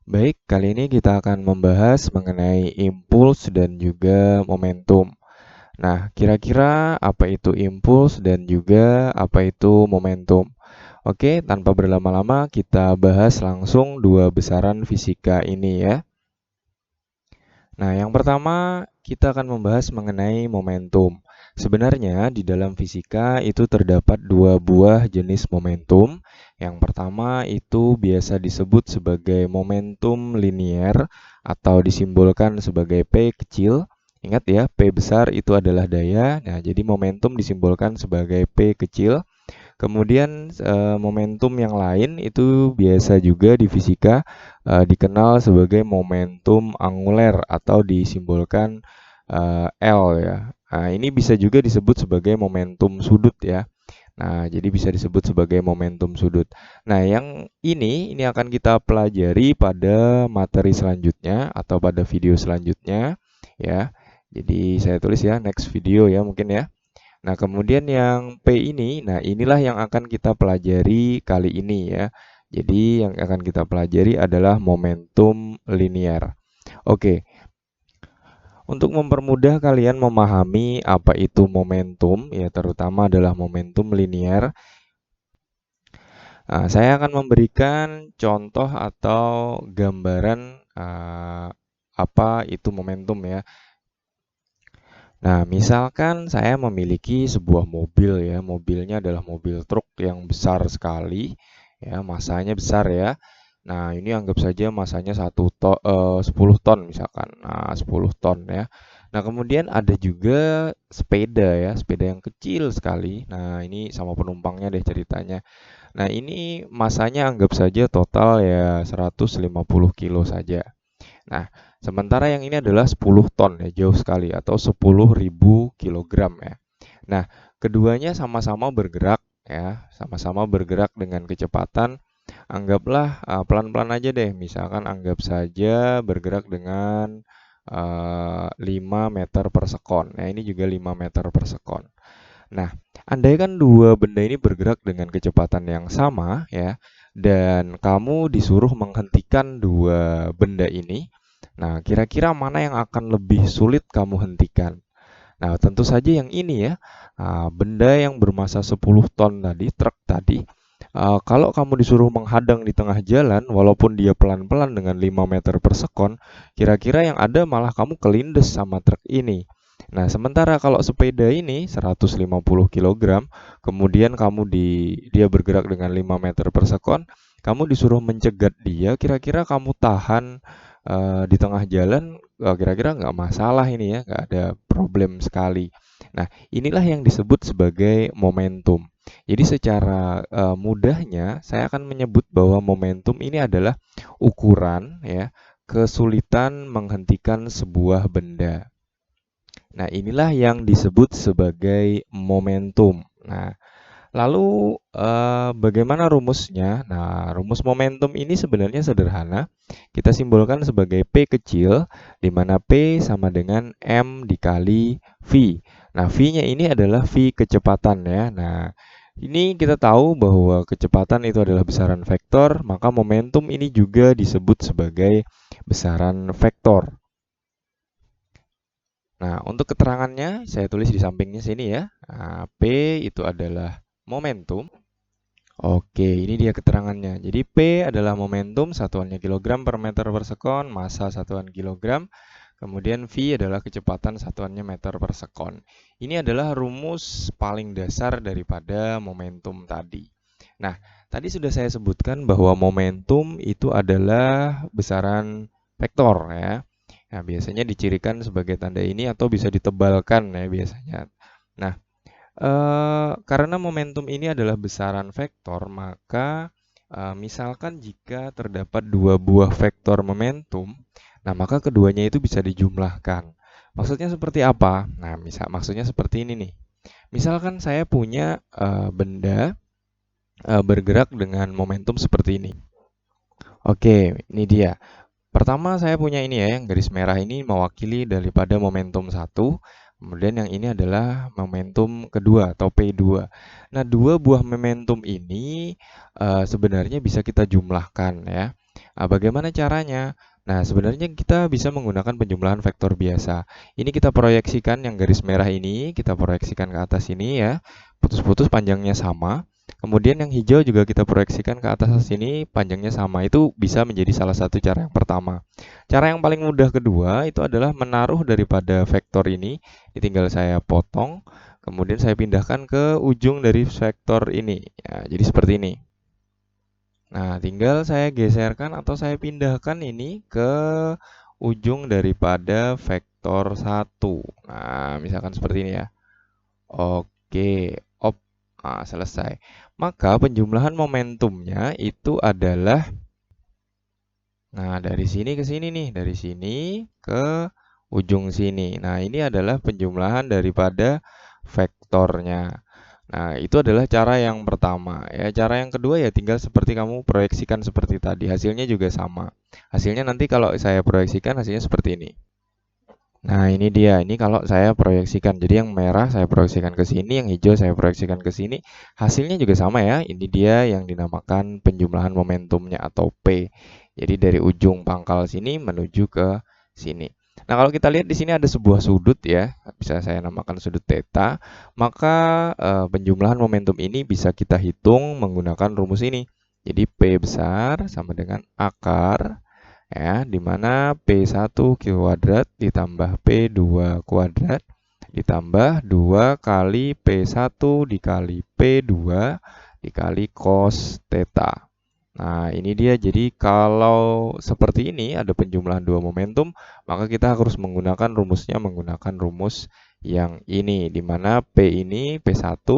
Baik, kali ini kita akan membahas mengenai impuls dan juga momentum. Nah, kira-kira apa itu impuls dan juga apa itu momentum? Oke, tanpa berlama-lama kita bahas langsung dua besaran fisika ini ya. Nah, yang pertama kita akan membahas mengenai momentum. Sebenarnya di dalam fisika itu terdapat dua buah jenis momentum. Yang pertama itu biasa disebut sebagai momentum linier atau disimbolkan sebagai P kecil. Ingat ya, P besar itu adalah daya. Nah, jadi momentum disimbolkan sebagai P kecil. Kemudian momentum yang lain itu biasa juga di fisika dikenal sebagai momentum anguler atau disimbolkan L ya. Nah, ini bisa juga disebut sebagai momentum sudut ya. Nah, jadi bisa disebut sebagai momentum sudut. Nah, yang ini akan kita pelajari pada materi selanjutnya atau pada video selanjutnya ya. Jadi saya tulis ya next video ya mungkin ya. Nah, kemudian yang P ini, nah inilah yang akan kita pelajari kali ini ya. Jadi yang akan kita pelajari adalah momentum linier. Oke, untuk mempermudah kalian memahami apa itu momentum, ya terutama adalah momentum linier, saya akan memberikan contoh atau gambaran apa itu momentum ya. Nah, misalkan saya memiliki sebuah mobil ya, mobilnya adalah mobil truk yang besar sekali, ya, masanya besar ya. Nah, ini anggap saja masanya 10 ton misalkan. Nah, 10 ton ya. Nah, kemudian ada juga sepeda ya, sepeda yang kecil sekali. Nah, ini sama penumpangnya deh ceritanya. Nah, ini masanya anggap saja total ya 150 kilo saja. Nah, sementara yang ini adalah 10 ton ya, jauh sekali atau 10.000 kilogram ya. Nah, keduanya sama-sama bergerak ya, sama-sama bergerak dengan kecepatan. Anggaplah pelan-pelan aja deh, misalkan anggap saja bergerak dengan 5 meter per sekon. Nah, ini juga 5 meter per sekon. Nah, andai kan dua benda ini bergerak dengan kecepatan yang sama ya, dan kamu disuruh menghentikan dua benda ini, nah kira-kira mana yang akan lebih sulit kamu hentikan? Nah, tentu saja yang ini ya, benda yang bermasa 10 ton tadi, truk tadi, kalau kamu disuruh menghadang di tengah jalan, walaupun dia pelan-pelan dengan 5 meter per sekon, kira-kira yang ada malah kamu kelindes sama truk ini. Nah, sementara kalau sepeda ini 150 kilogram, kemudian dia bergerak dengan 5 meter per sekon, kamu disuruh mencegat dia, kira-kira kamu tahan di tengah jalan, kira-kira nggak masalah ini ya, nggak ada problem sekali. Nah, inilah yang disebut sebagai momentum. Jadi secara mudahnya saya akan menyebut bahwa momentum ini adalah ukuran ya kesulitan menghentikan sebuah benda. Nah, inilah yang disebut sebagai momentum. Nah, lalu bagaimana rumusnya? Nah, rumus momentum ini sebenarnya sederhana. Kita simbolkan sebagai P kecil, di mana P sama dengan M dikali V. Nah, V-nya ini adalah V kecepatan ya. Nah, ini kita tahu bahwa kecepatan itu adalah besaran vektor, maka momentum ini juga disebut sebagai besaran vektor. Nah, untuk keterangannya saya tulis di sampingnya sini ya. Nah, P itu adalah momentum. Oke, ini dia keterangannya. Jadi P adalah momentum, satuannya kilogram per meter per sekon, massa satuan kilogram. Kemudian V adalah kecepatan, satuannya meter per sekon. Ini adalah rumus paling dasar daripada momentum tadi. Nah, tadi sudah saya sebutkan bahwa momentum itu adalah besaran vektor ya. Nah, biasanya dicirikan sebagai tanda ini atau bisa ditebalkan ya biasanya. Nah, karena momentum ini adalah besaran vektor, maka misalkan jika terdapat dua buah vektor momentum, nah maka keduanya itu bisa dijumlahkan. Maksudnya seperti apa? Nah, maksudnya seperti ini nih. Misalkan saya punya benda bergerak dengan momentum seperti ini. Oke, ini dia. Pertama saya punya ini ya, yang garis merah ini mewakili daripada momentum satu. Kemudian yang ini adalah momentum kedua atau P2. Nah, dua buah momentum ini sebenarnya bisa kita jumlahkan ya. Nah, bagaimana caranya? Nah, sebenarnya kita bisa menggunakan penjumlahan vektor biasa. Ini kita proyeksikan yang garis merah ini, kita proyeksikan ke atas ini ya. Putus-putus panjangnya sama. Kemudian yang hijau juga kita proyeksikan ke atas sini, panjangnya sama. Itu bisa menjadi salah satu cara yang pertama. Cara yang paling mudah kedua itu adalah menaruh daripada vektor ini. Tinggal saya potong, kemudian saya pindahkan ke ujung dari vektor ini. Ya, jadi seperti ini. Nah, tinggal saya geserkan atau saya pindahkan ini ke ujung daripada vektor 1. Nah, misalkan seperti ini ya. Oke, op. Nah, selesai. Maka penjumlahan momentumnya itu adalah, nah, dari sini ke sini nih, dari sini ke ujung sini. Nah, ini adalah penjumlahan daripada vektornya. Nah, itu adalah cara yang pertama ya. Cara yang kedua ya tinggal seperti kamu proyeksikan seperti tadi. Hasilnya juga sama. Hasilnya nanti kalau saya proyeksikan hasilnya seperti ini. Nah, ini dia. Ini kalau saya proyeksikan. Jadi yang merah saya proyeksikan ke sini, yang hijau saya proyeksikan ke sini. Hasilnya juga sama ya. Ini dia yang dinamakan penjumlahan momentumnya atau P. Jadi dari ujung pangkal sini menuju ke sini. Nah, kalau kita lihat di sini ada sebuah sudut ya, bisa saya namakan sudut theta, maka penjumlahan momentum ini bisa kita hitung menggunakan rumus ini. Jadi P besar sama dengan akar ya, di mana P1 kuadrat ditambah P2 kuadrat ditambah 2 kali P1 dikali P2 dikali cos theta. Nah, ini dia. Jadi kalau seperti ini ada penjumlahan dua momentum, maka kita harus menggunakan rumusnya menggunakan rumus yang ini, di mana P ini P1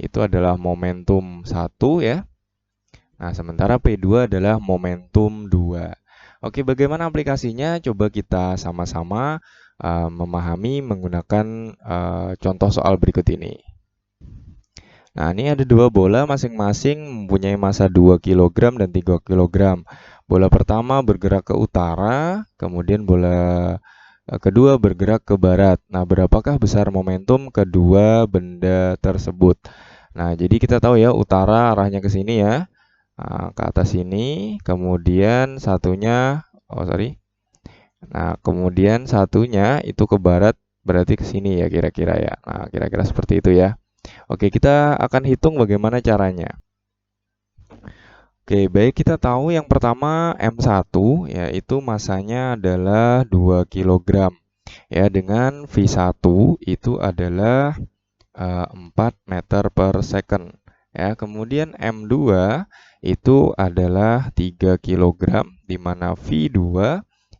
itu adalah momentum 1 ya. Nah, sementara P2 adalah momentum 2. Oke, bagaimana aplikasinya? Coba kita sama-sama memahami menggunakan contoh soal berikut ini. Nah, ini ada dua bola masing-masing mempunyai masa 2 kg dan 3 kg. Bola pertama bergerak ke utara, kemudian bola kedua bergerak ke barat. Nah, berapakah besar momentum kedua benda tersebut? Nah, jadi kita tahu ya, utara arahnya ke sini ya. Nah, ke atas ini, kemudian satunya, oh sorry, nah kemudian satunya itu ke barat, berarti ke sini ya kira-kira ya. Nah, kira-kira seperti itu ya. Oke, kita akan hitung bagaimana caranya. Oke, baik, kita tahu yang pertama M1 yaitu masanya adalah 2 kg ya, dengan V1 itu adalah 4 meter per second ya. Kemudian M2 itu adalah 3 kg di mana V2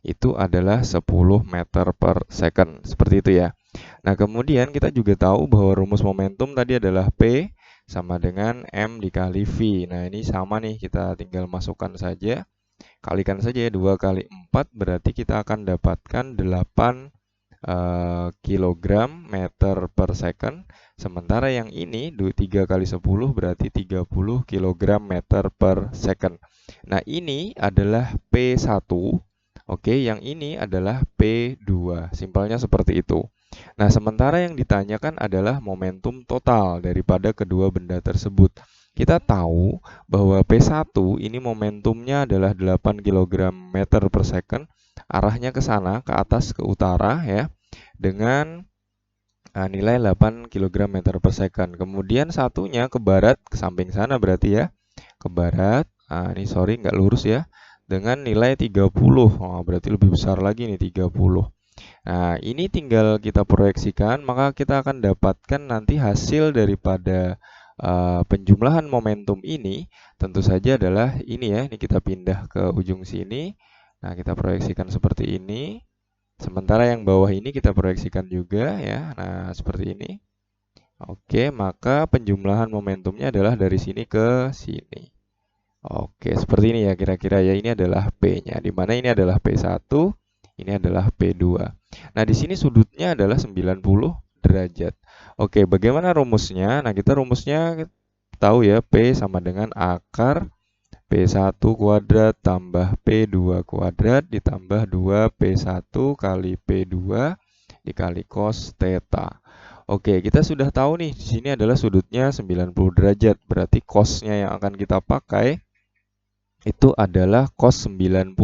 itu adalah 10 meter per second. Seperti itu ya. Nah, kemudian kita juga tahu bahwa rumus momentum tadi adalah P sama dengan M dikali V. Nah, ini sama nih, kita tinggal masukkan saja. Kalikan saja ya, 2 kali 4 berarti kita akan dapatkan 8 kilogram meter per second. Sementara yang ini 3 kali 10 berarti 30 kilogram meter per second. Nah, ini adalah P1. Oke, yang ini adalah P2. Simpelnya seperti itu. Nah, sementara yang ditanyakan adalah momentum total daripada kedua benda tersebut. Kita tahu bahwa P1 ini momentumnya adalah 8 kg meter per second, arahnya ke sana, ke atas, ke utara ya, dengan nilai 8 kg meter per second. Kemudian satunya ke barat, ke samping sana berarti ya, ke barat. Ini sorry nggak lurus ya, dengan nilai 30. Oh, berarti lebih besar lagi nih 30. Nah, ini tinggal kita proyeksikan, maka kita akan dapatkan nanti hasil daripada penjumlahan momentum ini tentu saja adalah ini ya. Ini kita pindah ke ujung sini. Nah, kita proyeksikan seperti ini. Sementara yang bawah ini kita proyeksikan juga ya. Nah, seperti ini. Oke, maka penjumlahan momentumnya adalah dari sini ke sini. Oke, seperti ini ya kira-kira ya. Ini adalah P-nya, di mana ini adalah P1, ini adalah P2. Nah, di sini sudutnya adalah 90 derajat. Oke, bagaimana rumusnya? Nah, kita rumusnya tahu ya, P sama dengan akar P1 kuadrat tambah P2 kuadrat ditambah 2P1 kali P2 dikali cos theta. Oke, kita sudah tahu nih, di sini adalah sudutnya 90 derajat. Berarti cosnya yang akan kita pakai itu adalah cos 90.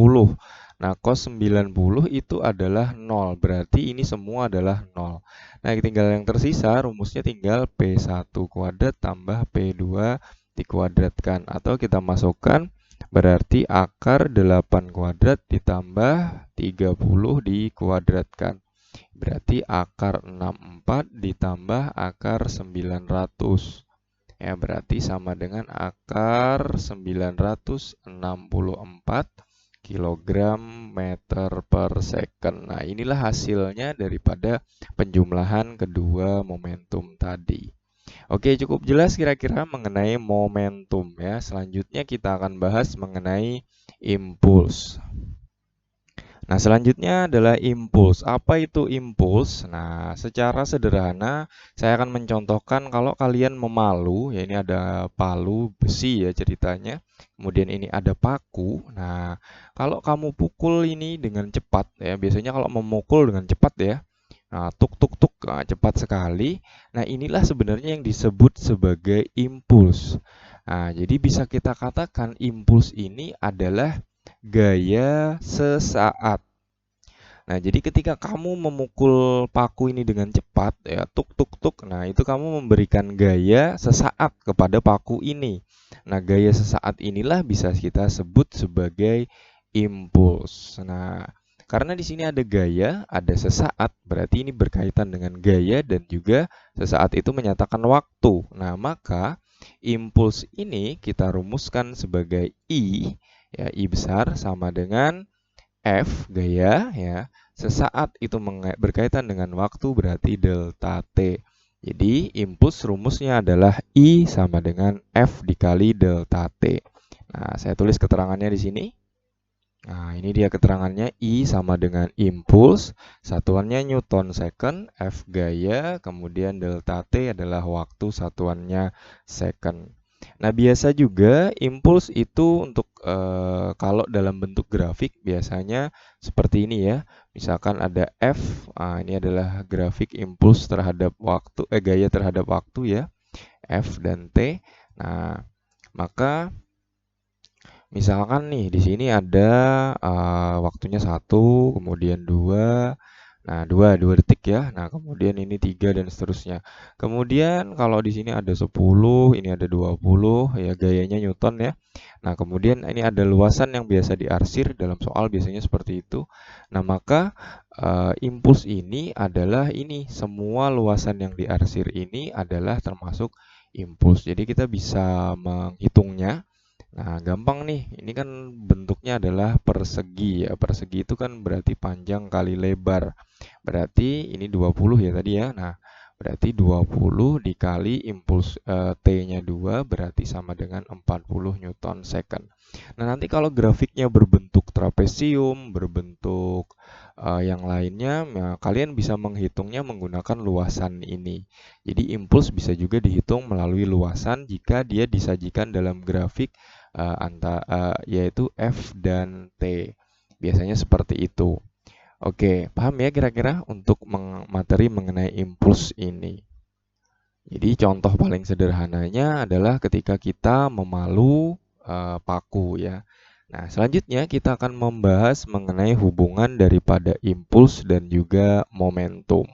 Nah, cos 90 itu adalah 0, berarti ini semua adalah 0. Nah, tinggal yang tersisa, rumusnya tinggal P1 kuadrat tambah P2 dikuadratkan. Atau kita masukkan, berarti akar 8 kuadrat ditambah 30 dikuadratkan. Berarti akar 64 ditambah akar 900. Ya, berarti sama dengan akar 964 kilogram meter per second. Nah, inilah hasilnya daripada penjumlahan kedua momentum tadi. Oke, cukup jelas kira-kira mengenai momentum ya. Selanjutnya kita akan bahas mengenai impuls. Nah, selanjutnya adalah impuls. Apa itu impuls? Nah, secara sederhana saya akan mencontohkan kalau kalian memalu, ya ini ada palu besi ya ceritanya. Kemudian ini ada paku. Nah, kalau kamu pukul ini dengan cepat ya, biasanya kalau memukul dengan cepat ya. Nah, tuk tuk tuk, nah, cepat sekali. Nah, inilah sebenarnya yang disebut sebagai impuls. Nah, jadi bisa kita katakan impuls ini adalah gaya sesaat. Nah, jadi ketika kamu memukul paku ini dengan cepat, ya tuk tuk tuk, nah itu kamu memberikan gaya sesaat kepada paku ini. Nah, gaya sesaat inilah bisa kita sebut sebagai impuls. Nah, karena di sini ada gaya, ada sesaat, berarti ini berkaitan dengan gaya dan juga sesaat itu menyatakan waktu. Nah, maka impuls ini kita rumuskan sebagai I, ya I besar sama dengan F gaya ya. Sesaat itu berkaitan dengan waktu berarti delta T. Jadi impuls rumusnya adalah I sama dengan F dikali delta T. Nah, saya tulis keterangannya di sini. Nah, ini dia keterangannya I sama dengan impuls, satuannya Newton second, F gaya, kemudian delta T adalah waktu, satuannya second. Nah, biasa juga impuls itu untuk kalau dalam bentuk grafik biasanya seperti ini ya. Misalkan ada F, ini adalah grafik impuls terhadap waktu, gaya terhadap waktu ya, F dan T. Nah, maka misalkan nih di sini ada waktunya 1, kemudian 2. Nah, 2 detik ya. Nah, kemudian ini 3 dan seterusnya. Kemudian kalau di sini ada 10, ini ada 20 ya gayanya Newton ya. Nah, kemudian ini ada luasan yang biasa diarsir dalam soal biasanya seperti itu. Nah, maka impuls ini adalah ini semua luasan yang diarsir ini adalah termasuk impuls. Jadi kita bisa menghitungnya. Nah, gampang nih. Ini kan bentuknya adalah persegi ya. Persegi itu kan berarti panjang kali lebar. Berarti ini 20 ya tadi ya. Nah, berarti 20 dikali impuls T-nya 2 berarti sama dengan 40 Newton second. Nah, nanti kalau grafiknya berbentuk trapesium, berbentuk yang lainnya, nah, kalian bisa menghitungnya menggunakan luasan ini. Jadi impuls bisa juga dihitung melalui luasan jika dia disajikan dalam grafik yaitu F dan T. Biasanya seperti itu. Oke, paham ya kira-kira untuk materi mengenai impuls ini. Jadi contoh paling sederhananya adalah ketika kita memalu paku ya. Nah, selanjutnya kita akan membahas mengenai hubungan daripada impuls dan juga momentum.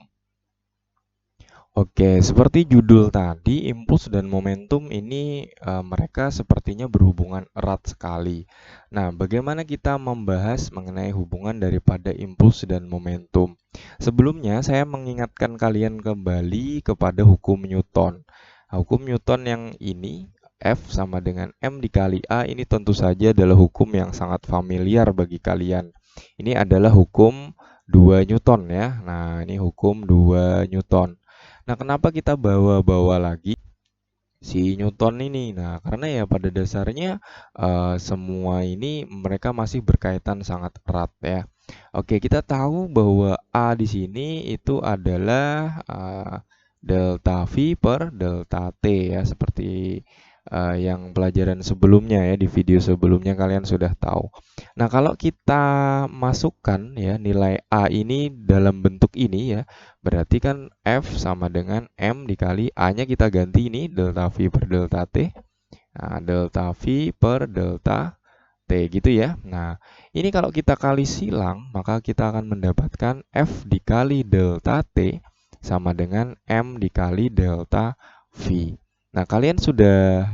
Oke, seperti judul tadi, impuls dan momentum ini mereka sepertinya berhubungan erat sekali. Nah, bagaimana kita membahas mengenai hubungan daripada impuls dan momentum? Sebelumnya, saya mengingatkan kalian kembali kepada hukum Newton. Hukum Newton yang ini, F sama dengan M dikali A, ini tentu saja adalah hukum yang sangat familiar bagi kalian. Ini adalah hukum 2 Newton ya. Nah, ini hukum 2 Newton. Nah, kenapa kita bawa-bawa lagi si Newton ini? Nah, karena ya pada dasarnya semua ini mereka masih berkaitan sangat erat ya. Oke, kita tahu bahwa A di sini itu adalah delta V per delta T ya, seperti yang pelajaran sebelumnya ya, di video sebelumnya kalian sudah tahu. Nah, kalau kita masukkan ya nilai A ini dalam bentuk ini ya, berarti kan F sama dengan M dikali A-nya kita ganti ini delta V per delta T. Nah, delta V per delta T gitu ya. Nah, ini kalau kita kali silang, maka kita akan mendapatkan F dikali delta T sama dengan M dikali delta V. Nah, kalian sudah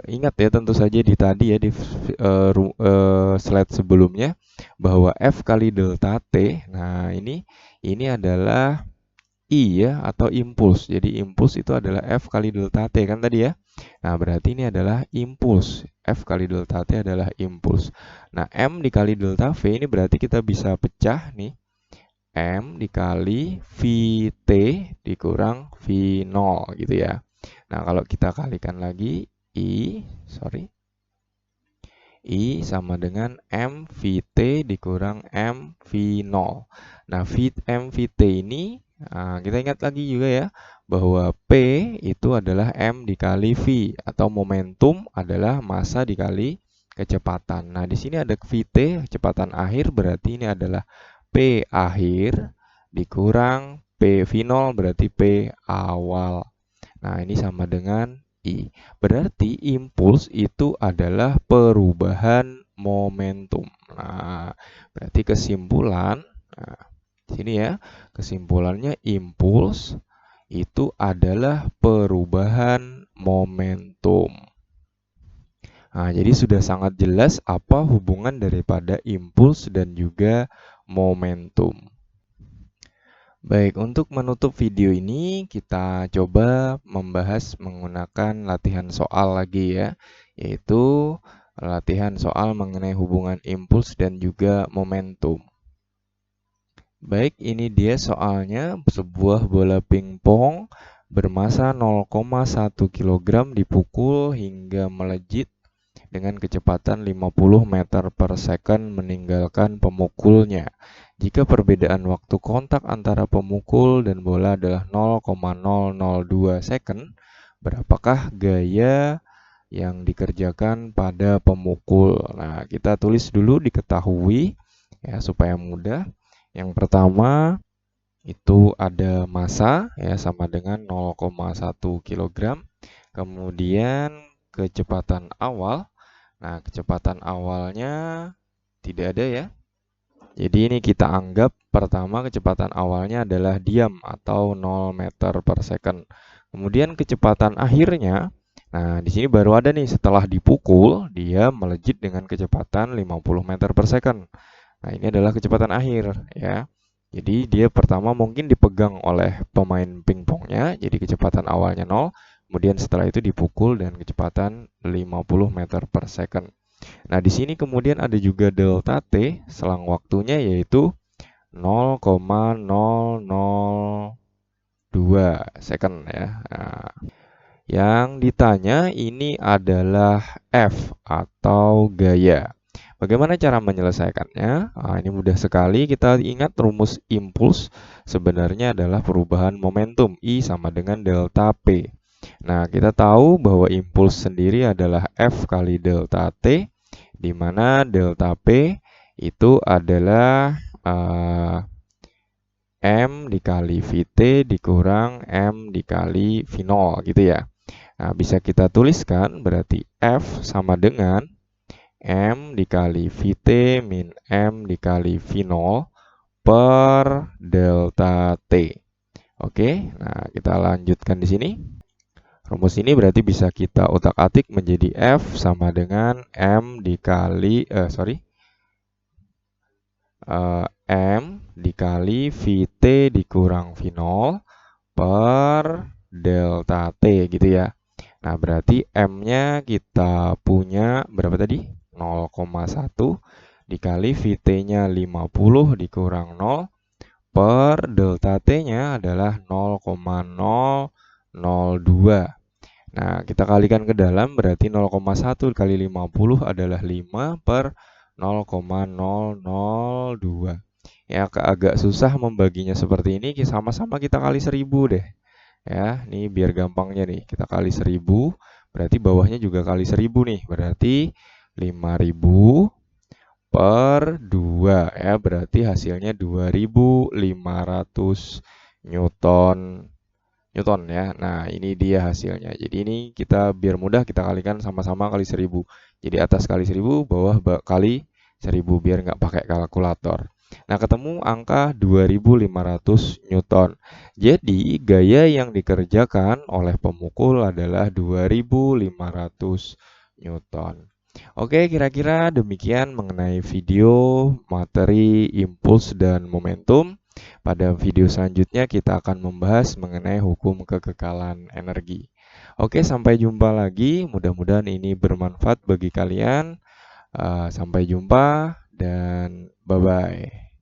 ingat ya tentu saja di tadi ya di slide sebelumnya bahwa F kali delta T. Nah, ini adalah I ya atau impuls. Jadi impuls itu adalah F kali delta T kan tadi ya. Nah, berarti ini adalah impuls. F kali delta T adalah impuls. Nah, M dikali delta V ini berarti kita bisa pecah nih. M dikali VT dikurang V0 gitu ya. Nah, kalau kita kalikan lagi I sama dengan MVT dikurang MV0. Nah, MVT ini kita ingat lagi juga ya bahwa P itu adalah M dikali V atau momentum adalah massa dikali kecepatan. Nah, di sini ada VT kecepatan akhir berarti ini adalah P akhir dikurang PV0 berarti P awal. Nah, ini sama dengan I. Berarti impuls itu adalah perubahan momentum. Nah, berarti kesimpulan, nah, sini ya, kesimpulannya impuls itu adalah perubahan momentum. Nah, jadi sudah sangat jelas apa hubungan daripada impuls dan juga momentum. Baik, untuk menutup video ini kita coba membahas menggunakan latihan soal lagi ya, yaitu latihan soal mengenai hubungan impuls dan juga momentum. Baik, ini dia soalnya, sebuah bola pingpong bermasa 0,1 kg dipukul hingga melejit dengan kecepatan 50 meter per second meninggalkan pemukulnya. Jika perbedaan waktu kontak antara pemukul dan bola adalah 0,002 second, berapakah gaya yang dikerjakan pada pemukul? Nah, kita tulis dulu diketahui ya supaya mudah. Yang pertama itu ada massa ya sama dengan 0,1 kg. Kemudian kecepatan awal. Nah, kecepatan awalnya tidak ada ya. Jadi ini kita anggap pertama kecepatan awalnya adalah diam atau 0 meter per second. Kemudian kecepatan akhirnya, nah di sini baru ada nih setelah dipukul dia melejit dengan kecepatan 50 meter per second. Nah ini adalah kecepatan akhir ya. Jadi dia pertama mungkin dipegang oleh pemain pingpongnya, jadi kecepatan awalnya 0. Kemudian setelah itu dipukul dengan kecepatan 50 meter per second. Nah, di sini kemudian ada juga delta T selang waktunya yaitu 0,002 second ya. Nah, yang ditanya ini adalah F atau gaya. Bagaimana cara menyelesaikannya? Nah, ini mudah sekali. Kita ingat rumus impuls sebenarnya adalah perubahan momentum I sama dengan delta P. Nah, kita tahu bahwa impuls sendiri adalah F kali delta T, di mana delta P itu adalah M dikali VT dikurang M dikali V0 gitu ya. Nah, bisa kita tuliskan berarti F sama dengan M dikali VT min M dikali V0 per delta T. Oke, nah kita lanjutkan di sini. Rumus ini berarti bisa kita utak-atik menjadi F sama dengan M dikali M dikali VT dikurang V0 per delta T gitu ya. Nah, berarti M-nya kita punya berapa tadi? 0,1 dikali VT-nya 50 dikurang 0 per delta T-nya adalah 0,002. Nah, kita kalikan ke dalam berarti 0,1 kali 50 adalah 5 per 0,002. Ya, agak susah membaginya seperti ini, sama-sama kita kali 1000 deh. Ya, ini biar gampangnya nih, kita kali 1000, berarti bawahnya juga kali 1000 nih, berarti 5000 per 2 ya, berarti hasilnya 2500 Newton Newton ya. Nah, ini dia hasilnya. Jadi ini kita biar mudah kita kalikan sama-sama kali 1000. Jadi atas kali 1000, bawah kali 1000 biar nggak pakai kalkulator. Nah, ketemu angka 2500 Newton. Jadi gaya yang dikerjakan oleh pemukul adalah 2500 Newton. Oke, kira-kira demikian mengenai video, materi, impuls, dan momentum. Pada video selanjutnya kita akan membahas mengenai hukum kekekalan energi. Oke, sampai jumpa lagi. Mudah-mudahan ini bermanfaat bagi kalian. Sampai jumpa dan bye-bye.